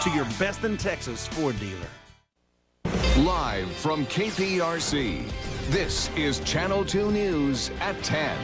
to your best in Texas Ford dealer. Live from KPRC, this is Channel 2 News at 10.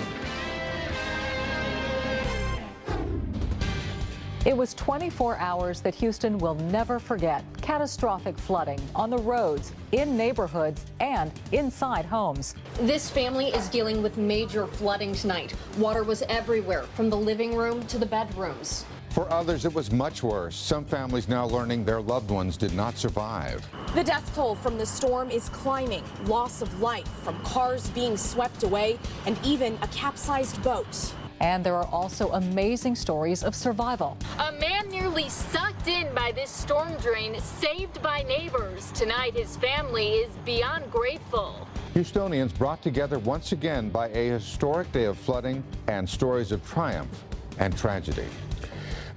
It was 24 hours that Houston will never forget. Catastrophic flooding on the roads, in neighborhoods, and inside homes. This family is dealing with major flooding tonight. Water was everywhere, from the living room to the bedrooms. For others, it was much worse. Some families now learning their loved ones did not survive. The death toll from the storm is climbing. Loss of life from cars being swept away and even a capsized boat. And there are also amazing stories of survival. A man nearly sucked in by this storm drain, saved by neighbors. Tonight, his family is beyond grateful. Houstonians brought together once again by a historic day of flooding and stories of triumph and tragedy.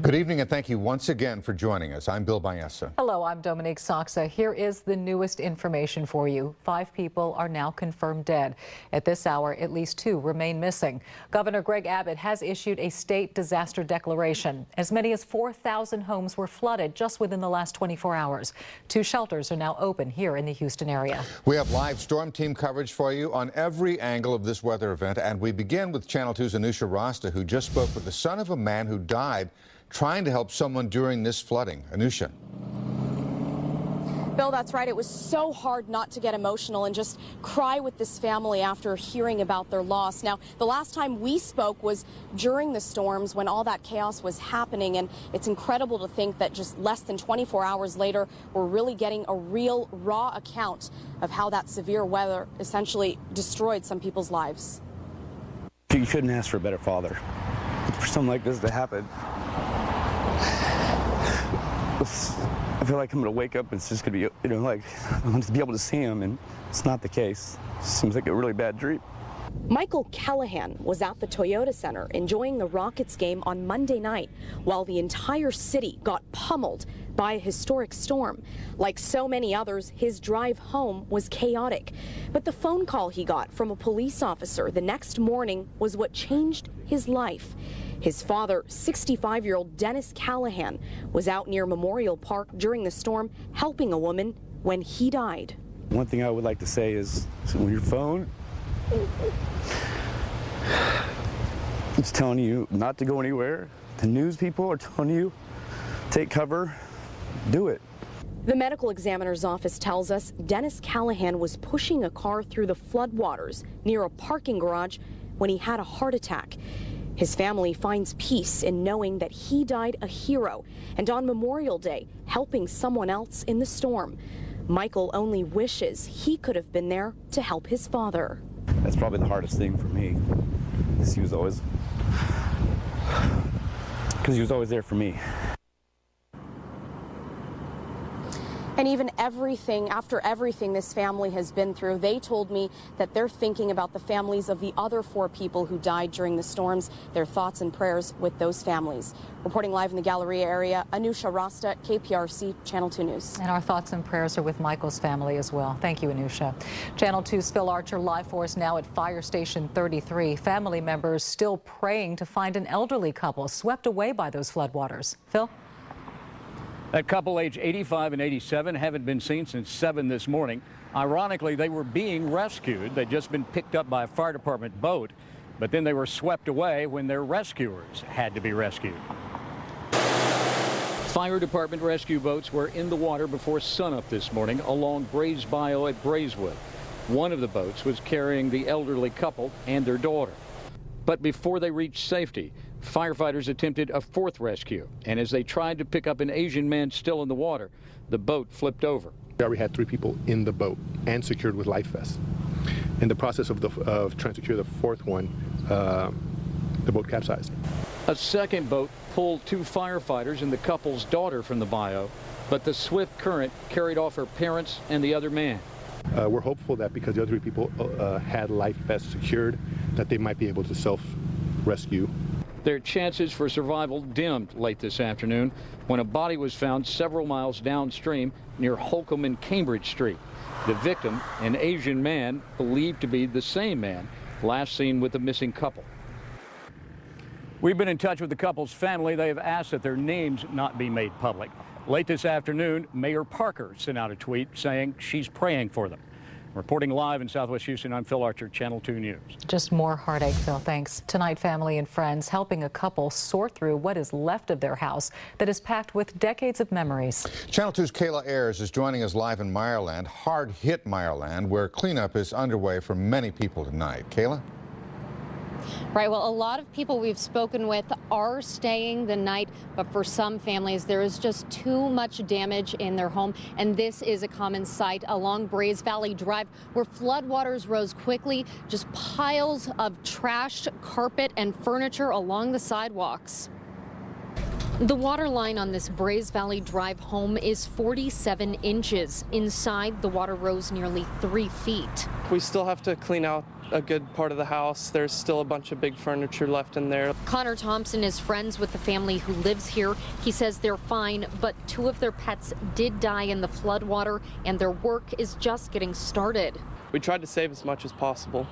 Good evening and thank you once again for joining us. I'm Bill Baeza. Hello, I'm Dominique Saxa. Here is the newest information for you. 5 people are now confirmed dead. At this hour, at least 2 remain missing. Governor Greg Abbott has issued a state disaster declaration. As many as 4,000 homes were flooded just within the last 24 hours. 2 shelters are now open here in the Houston area. We have live storm team coverage for you on every angle of this weather event, and we begin with Channel 2's Anusha Rasta, who just spoke with the son of a man who died trying to help someone during this flooding. Anusha. Bill, that's right. It was so hard not to get emotional and just cry with this family after hearing about their loss. Now, the last time we spoke was during the storms when all that chaos was happening, and it's incredible to think that just less than 24 hours later, we're really getting a real, raw account of how that severe weather essentially destroyed some people's lives. You couldn't ask for a better father for something like this to happen. I feel like I'm going to wake up and it's just going to be, like, I'm going to be able to see him, and it's not the case. It seems like a really bad dream. Michael Callahan was at the Toyota Center enjoying the Rockets game on Monday night while the entire city got pummeled by a historic storm. Like so many others, his drive home was chaotic. But the phone call he got from a police officer the next morning was what changed his life. His father, 65-year-old Dennis Callahan, was out near Memorial Park during the storm helping a woman when he died. One thing I would like to say is, when your phone it's telling you not to go anywhere, the news people are telling you take cover, do it. The medical examiner's office tells us Dennis Callahan was pushing a car through the floodwaters near a parking garage when he had a heart attack. His family finds peace in knowing that he died a hero and on Memorial Day helping someone else in the storm. Michael only wishes he could have been there to help his father. That's probably the hardest thing for me, because he was always there for me. And even after everything this family has been through, they told me that they're thinking about the families of the other 4 people who died during the storms. Their thoughts and prayers with those families. Reporting live in the Galleria area, Anusha Rasta, KPRC, Channel 2 News. And our thoughts and prayers are with Michael's family as well. Thank you, Anusha. Channel 2's Phil Archer live for us now at Fire Station 33. Family members still praying to find an elderly couple swept away by those floodwaters. Phil? That couple, age 85 and 87, haven't been seen since 7 this morning. Ironically, they were being rescued. They'd just been picked up by a fire department boat, but then they were swept away when their rescuers had to be rescued. Fire department rescue boats were in the water before sunup this morning along Brays Bayou at Braeswood. One of the boats was carrying the elderly couple and their daughter. But before they reached safety, firefighters attempted a 4th rescue, and as they tried to pick up an Asian man still in the water, the boat flipped over. We already had 3 people in the boat and secured with life vests. In the process of trying to secure the 4th one, the boat capsized. A second boat pulled 2 firefighters and the couple's daughter from the bayou, but the swift current carried off her parents and the other man. We're hopeful that because the other 3 people had life vests secured, that they might be able to self-rescue. Their chances for survival dimmed late this afternoon when a body was found several miles downstream near Holcomb and Cambridge Street. The victim, an Asian man believed to be the same man last seen with the missing couple. We've been in touch with the couple's family. They have asked that their names not be made public. Late this afternoon, Mayor Parker sent out a tweet saying she's praying for them. Reporting live in Southwest Houston, I'm Phil Archer, Channel 2 News. Just more heartache, Phil. Thanks. Tonight, family and friends helping a couple sort through what is left of their house that is packed with decades of memories. Channel 2's Kayla Ayers is joining us live in Meyerland, hard-hit Meyerland, where cleanup is underway for many people tonight. Kayla? Right, well, a lot of people we've spoken with are staying the night, but for some families, there is just too much damage in their home. And this is a common sight along Braze Valley Drive where floodwaters rose quickly, just piles of trashed carpet and furniture along the sidewalks. The water line on this Braze Valley Drive home is 47 inches. Inside, the water rose nearly 3 feet. We still have to clean out a good part of the house. There's still a bunch of big furniture left in there. Connor Thompson is friends with the family who lives here. He says they're fine, but 2 of their pets did die in the floodwater, and their work is just getting started. We tried to save as much as possible,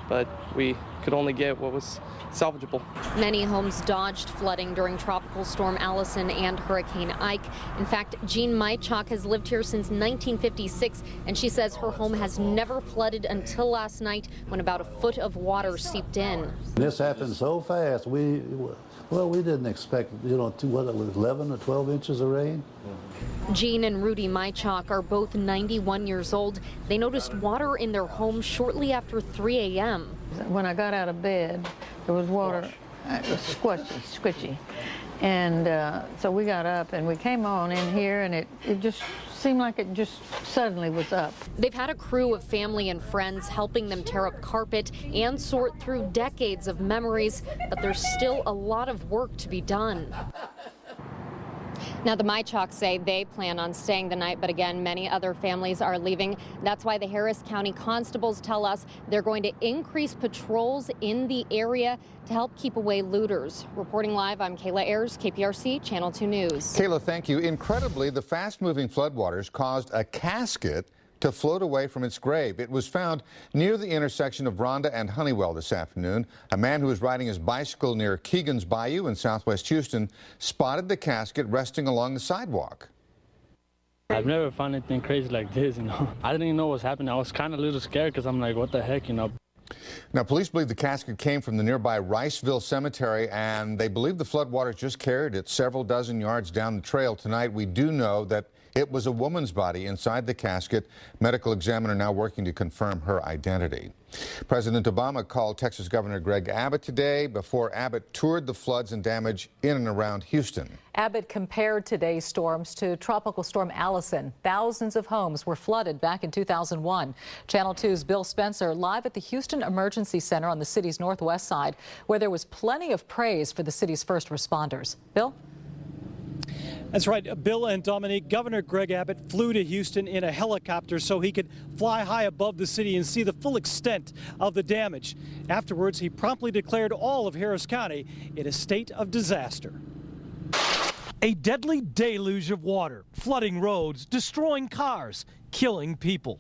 but we could only get what was salvageable. Many homes dodged flooding during Tropical Storm Allison and Hurricane Ike. In fact, Jean Mychok has lived here since 1956, and she says her home has never flooded until last night when about 1 foot of water seeped in. This happened so fast. We didn't expect, what it was, 11 or 12 inches of rain. Jean and Rudy Mychok are both 91 years old. They noticed water in their home shortly after 3 a.m. When I got out of bed, there was water, it was squishy. And so we got up and we came on in here, and it just seemed like it just suddenly was up. They've had a crew of family and friends helping them tear up carpet and sort through decades of memories, but there's still a lot of work to be done. Now, the Mychoks say they plan on staying the night, but again, many other families are leaving. That's why the Harris County constables tell us they're going to increase patrols in the area to help keep away looters. Reporting live, I'm Kayla Ayers, KPRC, Channel 2 News. Kayla, thank you. Incredibly, the fast-moving floodwaters caused a casket to float away from its grave. It was found near the intersection of Rhonda and Honeywell this afternoon. A man who was riding his bicycle near Keegan's Bayou in southwest Houston spotted the casket resting along the sidewalk. I've never found anything crazy like this, I didn't even know what was happening. I was kind of a little scared because I'm like, what the heck, Now, police believe the casket came from the nearby Riceville Cemetery, and they believe the floodwaters just carried it several dozen yards down the trail. Tonight, we do know that it was a woman's body inside the casket. Medical examiner now working to confirm her identity. President Obama called Texas Governor Greg Abbott today before Abbott toured the floods and damage in and around Houston. Abbott compared today's storms to Tropical Storm Allison. Thousands of homes were flooded back in 2001. Channel 2's Bill Spencer live at the Houston Emergency Center on the city's northwest side, where there was plenty of praise for the city's first responders. Bill? That's right, Bill and Dominique. Governor Greg Abbott flew to Houston in a helicopter so he could fly high above the city and see the full extent of the damage. Afterwards, he promptly declared all of Harris County in a state of disaster. A deadly deluge of water, flooding roads, destroying cars, killing people.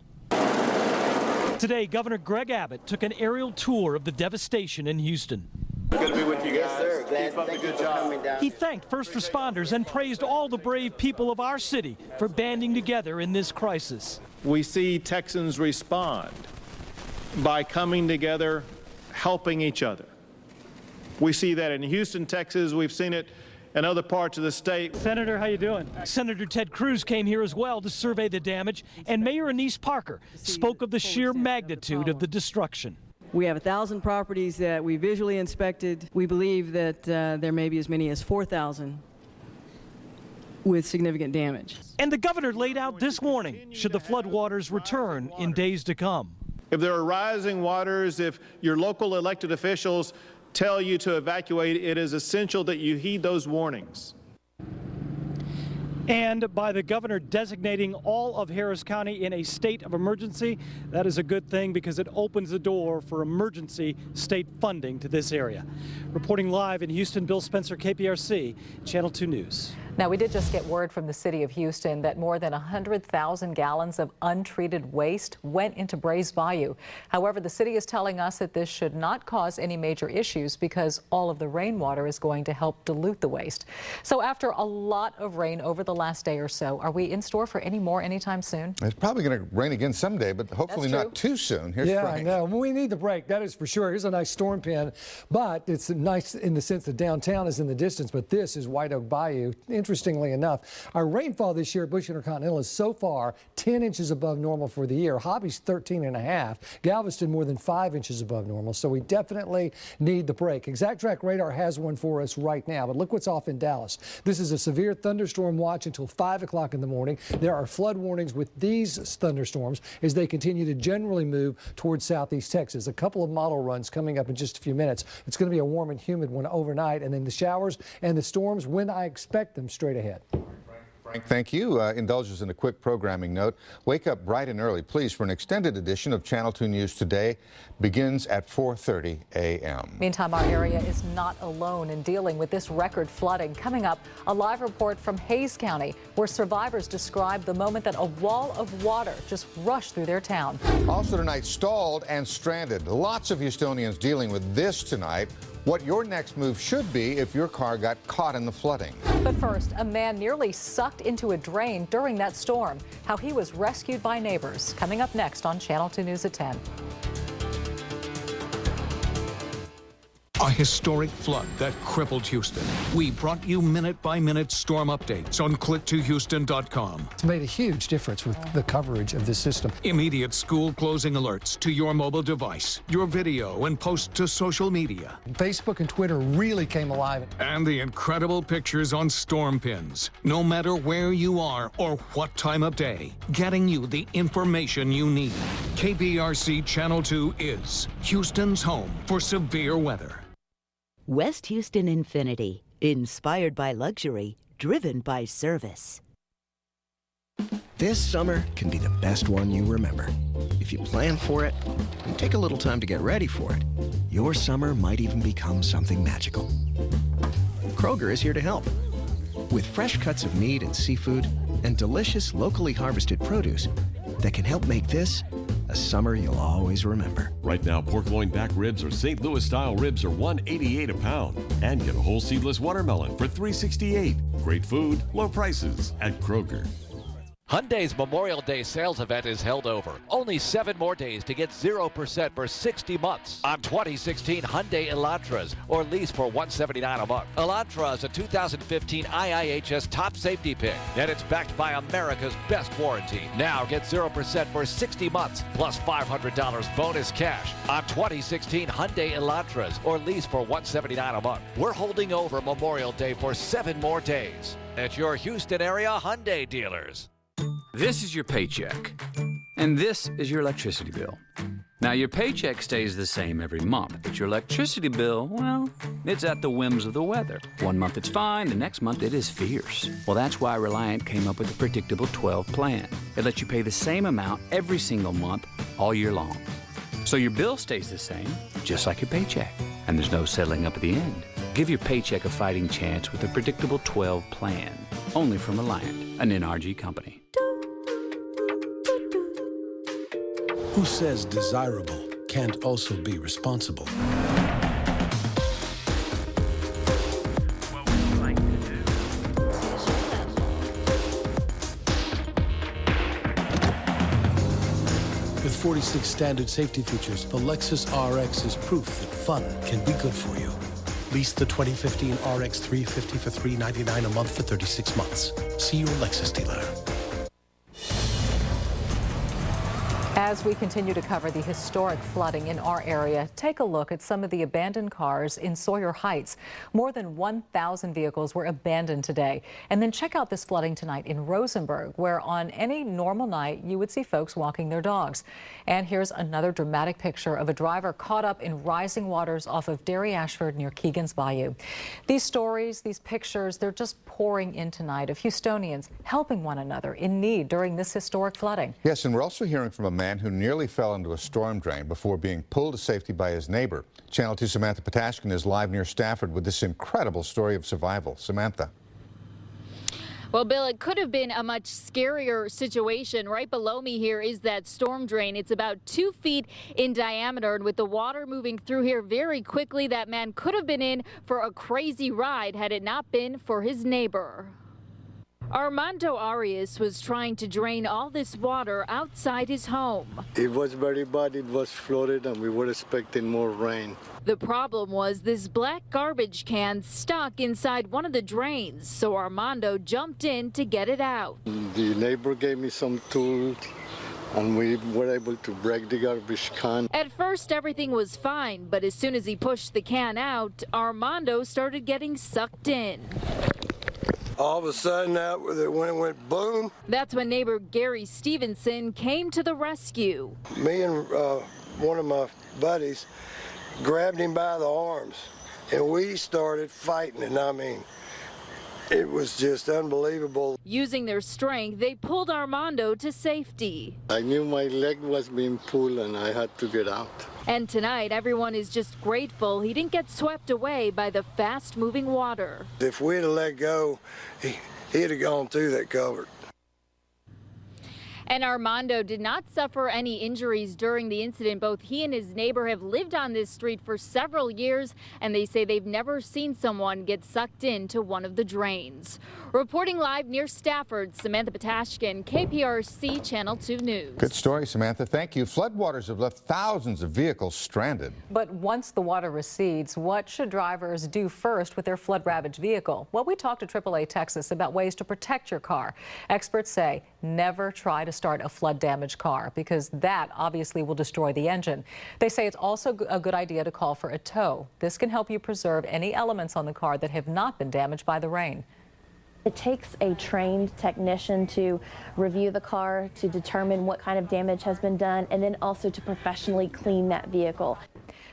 Today, Governor Greg Abbott took an aerial tour of the devastation in Houston. Good to be with you guys. Yes, sir. Glad. Keep up the good job. He thanked first responders and praised all the brave people of our city for banding together in this crisis. We see Texans respond by coming together, helping each other. We see that in Houston, Texas. We've seen it in other parts of the state. Senator, how you doing? Senator Ted Cruz came here as well to survey the damage, and Mayor Anise Parker spoke of the sheer magnitude of the destruction. We have 1,000 properties that we visually inspected. We believe that there may be as many as 4,000 with significant damage. And the governor laid out this warning should the floodwaters return in days to come. If there are rising waters, if your local elected officials tell you to evacuate, it is essential that you heed those warnings. And by the governor designating all of Harris County in a state of emergency, that is a good thing because it opens the door for emergency state funding to this area. Reporting live in Houston, Bill Spencer, KPRC, Channel 2 News. Now, we did just get word from the city of Houston that more than 100,000 gallons of untreated waste went into Brays Bayou. However, the city is telling us that this should not cause any major issues because all of the rainwater is going to help dilute the waste. So after a lot of rain over the last day or so, are we in store for any more anytime soon? It's probably going to rain again someday, but hopefully not too soon. Here's Frank. I know. We need the break, that is for sure. Here's a nice storm pin, but it's nice in the sense that downtown is in the distance, but this is White Oak Bayou. Interestingly enough, our rainfall this year at Bush Intercontinental is so far 10 inches above normal for the year. Hobby's 13.5. Galveston more than 5 inches above normal, so we definitely need the break. Exact Track Radar has one for us right now, but look what's off in Dallas. This is a severe thunderstorm watch until 5 o'clock in the morning. There are flood warnings with these thunderstorms as they continue to generally move towards southeast Texas. A couple of model runs coming up in just a few minutes. It's going to be a warm and humid one overnight, and then the showers and the storms when I expect them straight ahead. Frank, thank you. Indulge us in a quick programming note. Wake up bright and early, please, for an extended edition of Channel 2 News Today. Begins at 4:30 a.m. Meantime, our area is not alone in dealing with this record flooding. Coming up, a live report from Hays County, where survivors describe the moment that a wall of water just rushed through their town. Also tonight, stalled and stranded. Lots of Houstonians dealing with this tonight. What your next move should be if your car got caught in the flooding. But first, a man nearly sucked into a drain during that storm. How he was rescued by neighbors. Coming up next on Channel 2 News at 10. A historic flood that crippled Houston. We brought you minute-by-minute storm updates on click2houston.com. It's made a huge difference with the coverage of this system. Immediate school closing alerts to your mobile device, your video and post to social media. Facebook and Twitter really came alive. And the incredible pictures on storm pins. No matter where you are or what time of day, getting you the information you need. KPRC Channel 2 is Houston's home for severe weather. West Houston Infiniti. Inspired by luxury, driven by service. This summer can be the best one you remember. If you plan for it and take a little time to get ready for it, your summer might even become something magical. Kroger is here to help. With fresh cuts of meat and seafood and delicious locally harvested produce that can help make this a summer you'll always remember. Right now, pork loin back ribs or St. Louis style ribs are $1.88 a pound. And get a whole seedless watermelon for $3.68. Great food, low prices at Kroger. Hyundai's Memorial Day sales event is held over. Only 7 more days to get 0% for 60 months on 2016 Hyundai Elantras, or lease for $179 a month. Elantra is a 2015 IIHS top safety pick, and it's backed by America's best warranty. Now get 0% for 60 months, plus $500 bonus cash on 2016 Hyundai Elantras, or lease for $179 a month. We're holding over Memorial Day for 7 more days at your Houston area Hyundai dealers. This is your paycheck, and this is your electricity bill. Now, your paycheck stays the same every month, but your electricity bill, well, it's at the whims of the weather. One month it's fine, the next month it is fierce. Well, that's why Reliant came up with the Predictable 12 plan. It lets you pay the same amount every single month, all year long. So your bill stays the same, just like your paycheck, and there's no settling up at the end. Give your paycheck a fighting chance with the Predictable 12 plan, only from Reliant, an NRG company. Who says desirable can't also be responsible? With 46 standard safety features, the Lexus RX is proof that fun can be good for you. Lease the 2015 RX 350 for $399 a month for 36 months. See your Lexus dealer. As we continue to cover the historic flooding in our area, take a look at some of the abandoned cars in Sawyer Heights. More than 1,000 vehicles were abandoned today. And then check out this flooding tonight in Rosenberg, where on any normal night you would see folks walking their dogs. And here's another dramatic picture of a driver caught up in rising waters off of Derry Ashford near Keegan's Bayou. These stories, these pictures, they're just pouring in tonight of Houstonians helping one another in need during this historic flooding. Yes, and we're also hearing from a man who nearly fell into a storm drain before being pulled to safety by his neighbor. Channel 2 Samantha Patashkin is live near Stafford with this incredible story of survival. Samantha. Well, Bill, it could have been a much scarier situation. Right below me here is that storm drain. It's about 2 feet in diameter, and with the water moving through here very quickly, that man could have been in for a crazy ride had it not been for his neighbor. Armando Arias was trying to drain all this water outside his home. It was very bad. It was flooded, and we were expecting more rain. The problem was this black garbage can stuck inside one of the drains, so Armando jumped in to get it out. The neighbor gave me some tools, and we were able to break the garbage can. At first, everything was fine, but as soon as he pushed the can out, Armando started getting sucked in. All of a sudden, when it went boom. That's when neighbor Gary Stevenson came to the rescue. Me and one of my buddies grabbed him by the arms, and we started fighting, and I mean, it was just unbelievable. Using their strength, they pulled Armando to safety. I knew my leg was being pulled, and I had to get out. And tonight, everyone is just grateful he didn't get swept away by the fast-moving water. If we'd have let go, he'd have gone through that culvert. And Armando did not suffer any injuries during the incident. Both he and his neighbor have lived on this street for several years, and they say they've never seen someone get sucked into one of the drains. Reporting live near Stafford, Samantha Patashkin, KPRC Channel 2 News. Good story, Samantha. Thank you. Floodwaters have left thousands of vehicles stranded. But once the water recedes, what should drivers do first with their flood-ravaged vehicle? Well, we talked to AAA Texas about ways to protect your car. Experts say never try to start a flood-damaged car because that obviously will destroy the engine. They say it's also a good idea to call for a tow. This can help you preserve any elements on the car that have not been damaged by the rain. It takes a trained technician to review the car to determine what kind of damage has been done and then also to professionally clean that vehicle.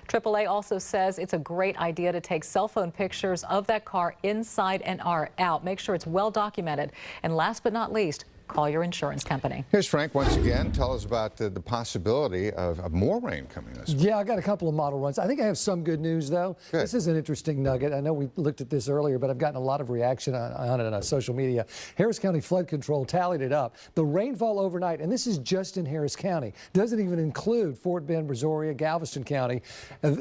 AAA also says it's a great idea to take cell phone pictures of that car inside and out. Make sure it's well documented. And last but not least, call your insurance company. Here's Frank once again. Tell us about the possibility of more rain coming this week. Yeah, I got a couple of model runs. I think I have some good news, though. Good. This is an interesting nugget. I know we looked at this earlier, but I've gotten a lot of reaction on it on social media. Harris County Flood Control tallied it up. The rainfall overnight, and this is just in Harris County, doesn't even include Fort Bend, Brazoria, Galveston County,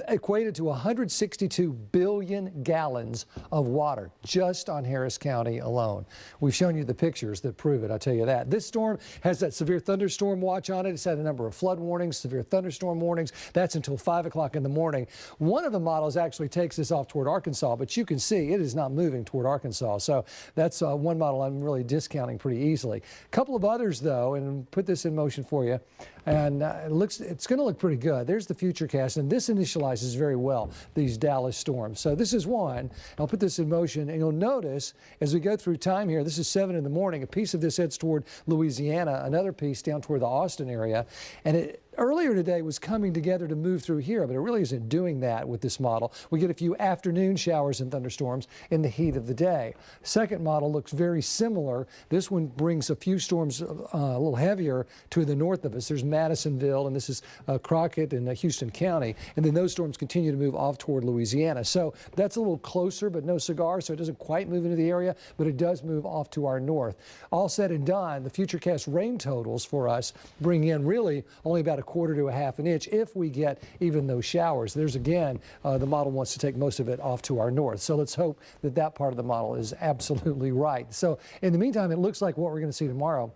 equated to 162 billion gallons of water just on Harris County alone. We've shown you the pictures that prove it. I tell you that. This storm has that severe thunderstorm watch on it. It's had a number of flood warnings, severe thunderstorm warnings. That's until 5 o'clock in the morning. One of the models actually takes this off toward Arkansas, but you can see it is not moving toward Arkansas. So that's one model I'm really discounting pretty easily. A couple of others, though, and put this in motion for you. And it's going to look pretty good. There's the futurecast, and this initializes very well these Dallas storms. So this is one. I'll put this in motion, and you'll notice as we go through time here, this is 7 in the morning. A piece of this heads toward Louisiana, another piece down toward the Austin area, and earlier today was coming together to move through here, but it really isn't doing that with this model. We get a few afternoon showers and thunderstorms in the heat of the day. Second model looks very similar. This one brings a few storms a little heavier to the north of us. There's Madisonville, and this is Crockett and Houston County, and then those storms continue to move off toward Louisiana. So that's a little closer, but no cigar, so it doesn't quite move into the area, but it does move off to our north. All said and done, the futurecast rain totals for us bring in really only about a quarter to a half an inch if we get even those showers. There's again, the model wants to take most of it off to our north. So let's hope that that part of the model is absolutely right. So in the meantime, it looks like what we're going to see tomorrow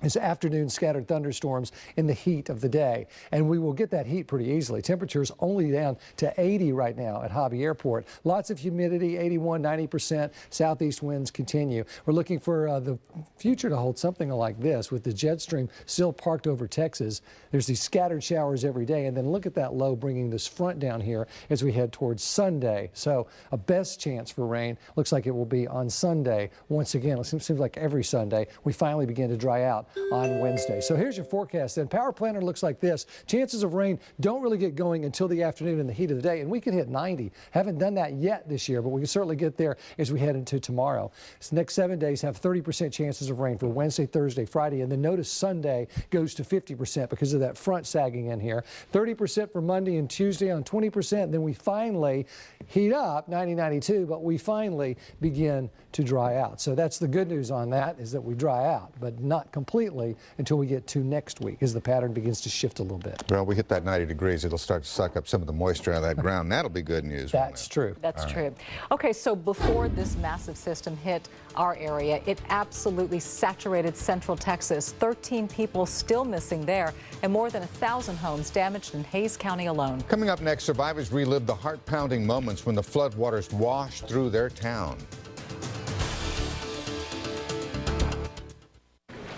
is afternoon scattered thunderstorms in the heat of the day. And we will get that heat pretty easily. Temperatures only down to 80 right now at Hobby Airport. Lots of humidity, 81, 90%. Southeast winds continue. We're looking for the future to hold something like this with the jet stream still parked over Texas. There's these scattered showers every day. And then look at that low bringing this front down here as we head towards Sunday. So a best chance for rain looks like it will be on Sunday. Once again, it seems like every Sunday we finally begin to dry out on Wednesday. So here's your forecast then. Power planner looks like this. Chances of rain don't really get going until the afternoon in the heat of the day, and we could hit 90. Haven't done that yet this year, but we can certainly get there as we head into tomorrow. This next 7 days have 30% chances of rain for Wednesday, Thursday, Friday, and then notice Sunday goes to 50% because of that front sagging in here. 30% for Monday and Tuesday on 20%. Then we finally heat up 90, 92, but we finally begin to dry out. So that's the good news on that, is that we dry out, but not completely until we get to next week as the pattern begins to shift a little bit. Well, we hit that 90 degrees, it'll start to suck up some of the moisture out of that ground. That'll be good news. That's true. That's true. Okay, so before this massive system hit our area, it absolutely saturated central Texas. 13 people still missing there, and more than 1,000 homes damaged in Hays County alone. Coming up next, survivors relive the heart-pounding moments when the floodwaters washed through their town.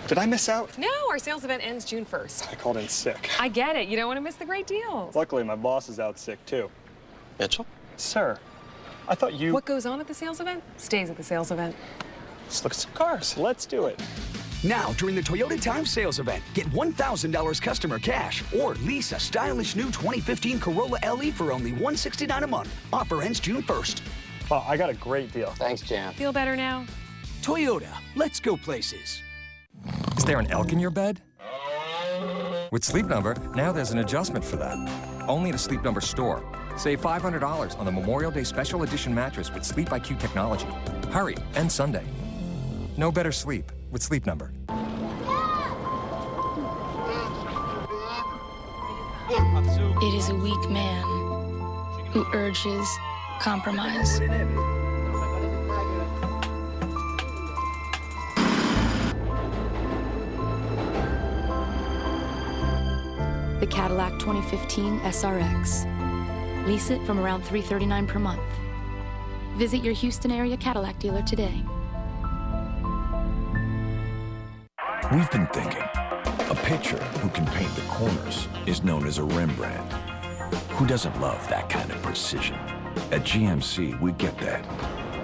Did I miss out? No, our sales event ends June 1st. I called in sick. I get it. You don't want to miss the great deals. Luckily, my boss is out sick, too. Mitchell? Sir, I thought you... What goes on at the sales event stays at the sales event. Let's look at some cars. Let's do it. Now, during the Toyota Time Sales Event, get $1,000 customer cash or lease a stylish new 2015 Corolla LE for only $169 a month. Offer ends June 1st. Oh, I got a great deal. Thanks, Jan. Feel better now? Toyota, let's go places. Is there an elk in your bed? With Sleep Number, now there's an adjustment for that. Only at a Sleep Number store. Save $500 on the Memorial Day Special Edition mattress with Sleep IQ technology. Hurry, end Sunday. No better sleep with Sleep Number. It is a weak man who urges compromise. The Cadillac 2015 SRX. Lease it from around $339 per month. Visit your Houston area Cadillac dealer today. We've been thinking, a pitcher who can paint the corners is known as a Rembrandt. Who doesn't love that kind of precision? At GMC, we get that.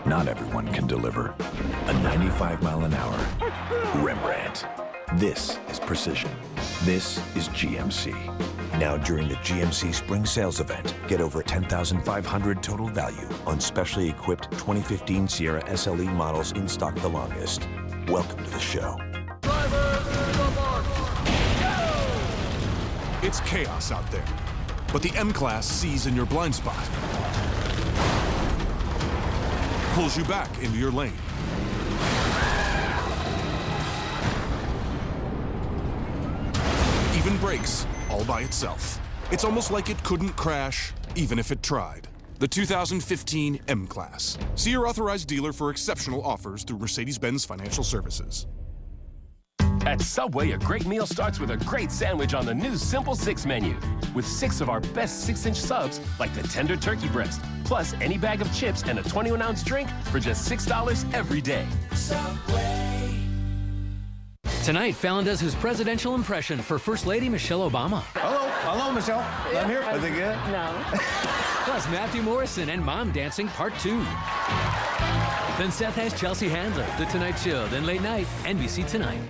Not everyone can deliver a 95-mile-an-hour Rembrandt. This is precision. This is GMC. Now during the GMC Spring Sales Event, get over $10,500 total value on specially equipped 2015 Sierra SLE models in stock the longest. Welcome to the show. It's chaos out there, but the M-Class sees in your blind spot. Pulls you back into your lane. Even brakes all by itself. It's almost like it couldn't crash, even if it tried. The 2015 M-Class. See your authorized dealer for exceptional offers through Mercedes-Benz Financial Services. At Subway, a great meal starts with a great sandwich on the new Simple 6 menu. With 6 of our best 6-inch subs, like the tender turkey breast, plus any bag of chips and a 21-ounce drink for just $6 every day. Subway. Tonight, Fallon does his presidential impression for First Lady Michelle Obama. Hello, Michelle. I'm here. Is it good? No. Plus, Matthew Morrison and Mom Dancing Part 2. Then Seth has Chelsea Handler, The Tonight Show, then Late Night, NBC Tonight.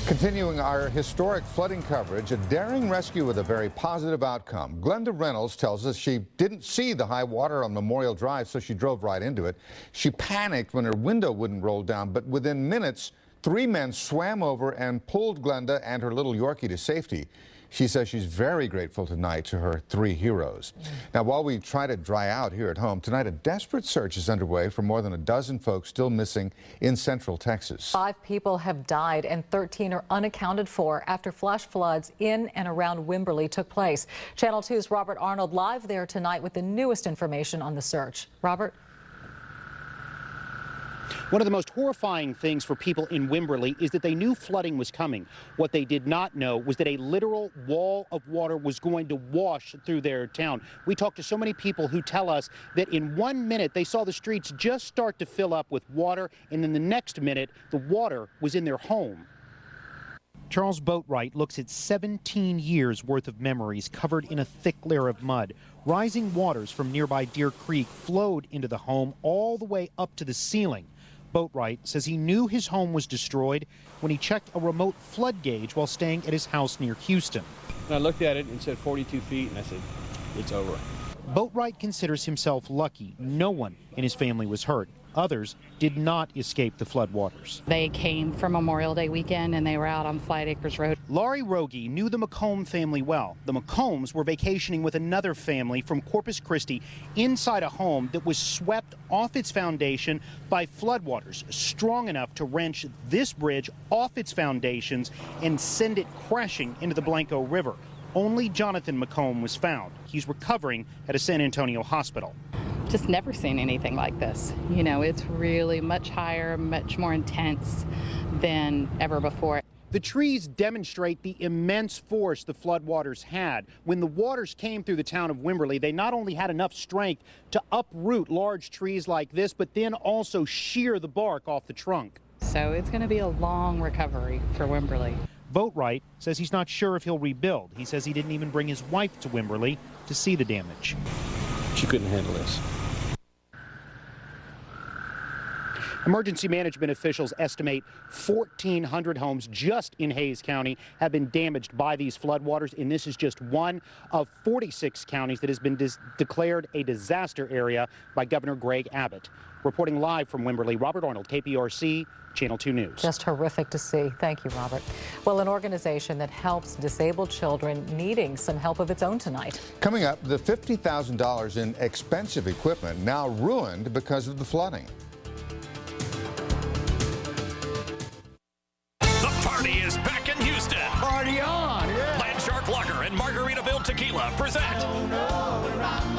Continuing our historic flooding coverage, a daring rescue with a very positive outcome. Glenda Reynolds tells us she didn't see the high water on Memorial Drive, so she drove right into it. She panicked when her window wouldn't roll down, but within minutes, 3 men swam over and pulled Glenda and her little Yorkie to safety. She says she's very grateful tonight to her 3 heroes. Now, while we try to dry out here at home, tonight a desperate search is underway for more than a dozen folks still missing in central Texas. 5 people have died and 13 are unaccounted for after flash floods in and around Wimberley took place. Channel 2's Robert Arnold live there tonight with the newest information on the search. Robert? One of the most horrifying things for people in Wimberley is that they knew flooding was coming. What they did not know was that a literal wall of water was going to wash through their town. We talked to so many people who tell us that in 1 minute they saw the streets just start to fill up with water, and then the next minute the water was in their home. Charles Boatwright looks at 17 years worth of memories covered in a thick layer of mud. Rising waters from nearby Deer Creek flowed into the home all the way up to the ceiling. Boatwright says he knew his home was destroyed when he checked a remote flood gauge while staying at his house near Houston. And I looked at it and said 42 feet, and I said, it's over. Boatwright considers himself lucky. No one in his family was hurt. Others did not escape the floodwaters. They came for Memorial Day weekend and they were out on Flight Acres Road. Laurie Rogie knew the McComb family well. The McCombs were vacationing with another family from Corpus Christi inside a home that was swept off its foundation by floodwaters strong enough to wrench this bridge off its foundations and send it crashing into the Blanco River. Only Jonathan McComb was found. He's recovering at a San Antonio hospital. Just never seen anything like this. You know, it's really much higher, much more intense than ever before. The trees demonstrate the immense force the floodwaters had. When the waters came through the town of Wimberley, they not only had enough strength to uproot large trees like this, but then also shear the bark off the trunk. So it's going to be a long recovery for Wimberley. Boatwright says he's not sure if he'll rebuild. He says he didn't even bring his wife to Wimberley to see the damage. She couldn't handle this. Emergency management officials estimate 1,400 homes just in Hays County have been damaged by these floodwaters, and this is just one of 46 counties that has been declared a disaster area by Governor Greg Abbott. Reporting live from Wimberley, Robert Arnold, KPRC, Channel 2 News. Just horrific to see. Thank you, Robert. Well, an organization that helps disabled children needing some help of its own tonight. Coming up, the $50,000 in expensive equipment now ruined because of the flooding. Party is back in Houston. Party on, yeah. Landshark Lager and Margaritaville Tequila present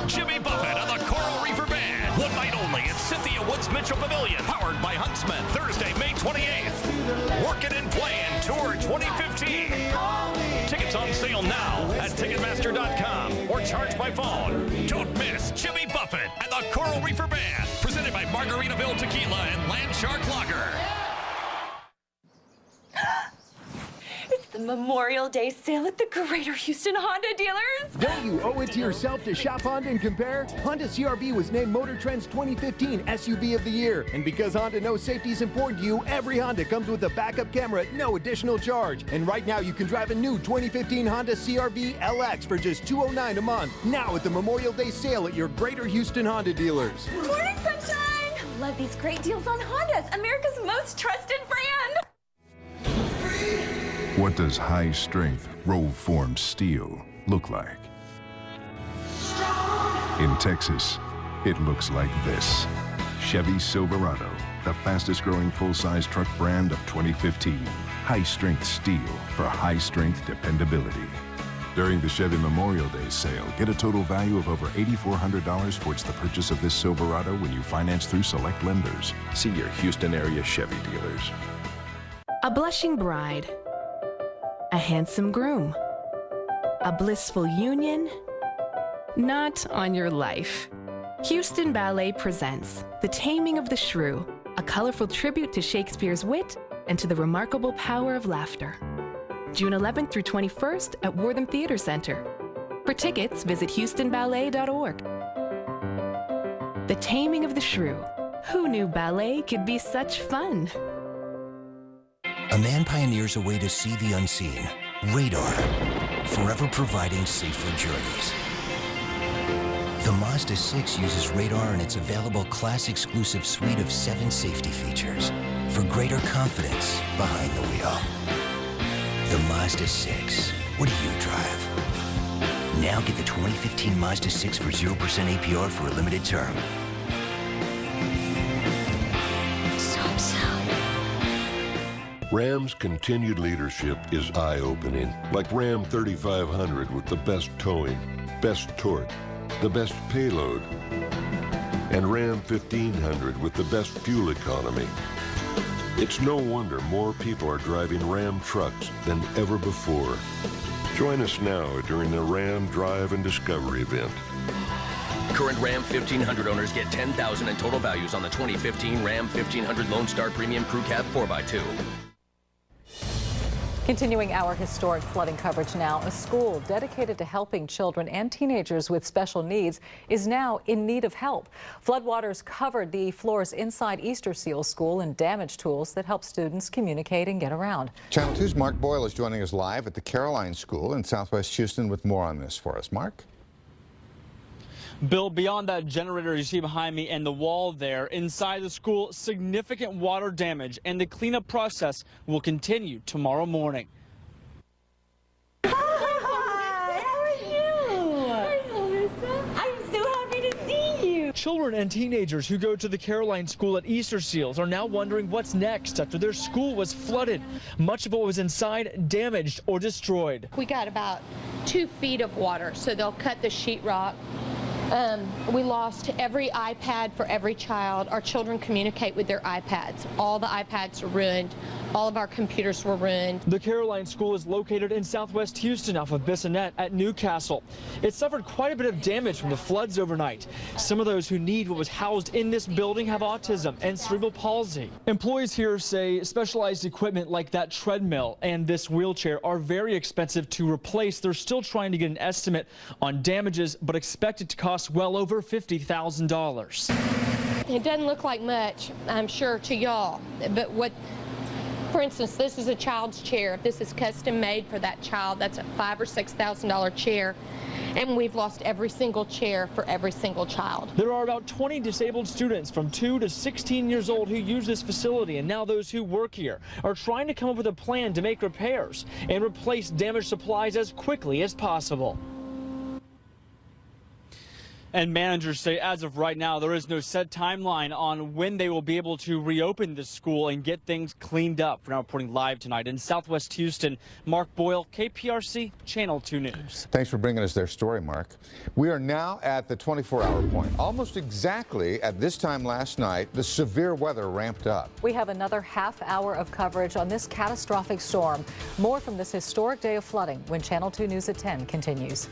Jimmy Buffett and the Coral Reefer Band. One night only at Cynthia Woods Mitchell Pavilion, powered by Huntsman, Thursday, May 28th. Working and Playing Tour 2015. Tickets on sale now at Ticketmaster.com or charge by phone. Don't miss Jimmy Buffett and the Coral Reefer Band, presented by Margaritaville Tequila and Landshark Lager. It's the Memorial Day sale at the Greater Houston Honda dealers. Don't you owe it to yourself to shop Honda and compare? Honda CR-V was named Motor Trend's 2015 SUV of the Year. And because Honda knows safety is important to you, every Honda comes with a backup camera at no additional charge. And right now you can drive a new 2015 Honda CR-V LX for just $209 a month. Now at the Memorial Day sale at your Greater Houston Honda dealers. Morning, sunshine! Love these great deals on Hondas, America's most trusted brand. What does high-strength, roll-formed steel look like? In Texas, it looks like this. Chevy Silverado, the fastest-growing full-size truck brand of 2015. High-strength steel for high-strength dependability. During the Chevy Memorial Day sale, get a total value of over $8,400 towards the purchase of this Silverado when you finance through select lenders. See your Houston area Chevy dealers. A blushing bride. A handsome groom. A blissful union. Not on your life. Houston Ballet presents The Taming of the Shrew, a colorful tribute to Shakespeare's wit and to the remarkable power of laughter. June 11th through 21st at Wortham Theater Center. For tickets, visit houstonballet.org. The Taming of the Shrew. Who knew ballet could be such fun? A man pioneers a way to see the unseen. Radar, forever providing safer journeys. The Mazda 6 uses radar in its available class-exclusive suite of 7 safety features for greater confidence behind the wheel. The Mazda 6. What do you drive? Now get the 2015 Mazda 6 for 0% APR for a limited term. Ram's continued leadership is eye-opening, like Ram 3500 with the best towing, best torque, the best payload, and Ram 1500 with the best fuel economy. It's no wonder more people are driving Ram trucks than ever before. Join us now during the Ram Drive and Discovery event. Current Ram 1500 owners get $10,000 in total values on the 2015 Ram 1500 Lone Star Premium Crew Cab 4x2. Continuing our historic flooding coverage now, a school dedicated to helping children and teenagers with special needs is now in need of help. Floodwaters covered the floors inside Easter Seal School and damaged tools that help students communicate and get around. Channel 2's Mark Boyle is joining us live at the Caroline School in Southwest Houston with more on this for us. Mark? Bill, beyond that generator you see behind me and the wall there, inside the school, significant water damage, and the cleanup process will continue tomorrow morning. Hi, how are you? Hi, Melissa. I'm so happy to see you. Children and teenagers who go to the Caroline School at Easter Seals are now wondering what's next after their school was flooded. Much of what was inside damaged or destroyed. We got about 2 feet of water, so they'll cut the sheetrock. We lost every iPad for every child. Our children communicate with their iPads. All the iPads are ruined. All of our computers were ruined. The Caroline School is located in Southwest Houston off of Bissonnette at Newcastle. It suffered quite a bit of damage from the floods overnight. Some of those who need what was housed in this building have autism and cerebral palsy. Employees here say specialized equipment like that treadmill and this wheelchair are very expensive to replace. They're still trying to get an estimate on damages, but expect it to cost well over $50,000. It doesn't look like much, I'm sure, to y'all, but for instance, this is a child's chair. If this is custom made for that child, that's a $5,000 or $6,000 chair, and we've lost every single chair for every single child. There are about 20 disabled students from 2 to 16 years old who use this facility, and now those who work here are trying to come up with a plan to make repairs and replace damaged supplies as quickly as possible. And managers say as of right now, there is no set timeline on when they will be able to reopen the school and get things cleaned up. We're now reporting live tonight in Southwest Houston. Mark Boyle, KPRC, Channel 2 News. Thanks for bringing us their story, Mark. We are now at the 24-hour point. Almost exactly at this time last night, the severe weather ramped up. We have another half hour of coverage on this catastrophic storm. More from this historic day of flooding when Channel 2 News at 10 continues.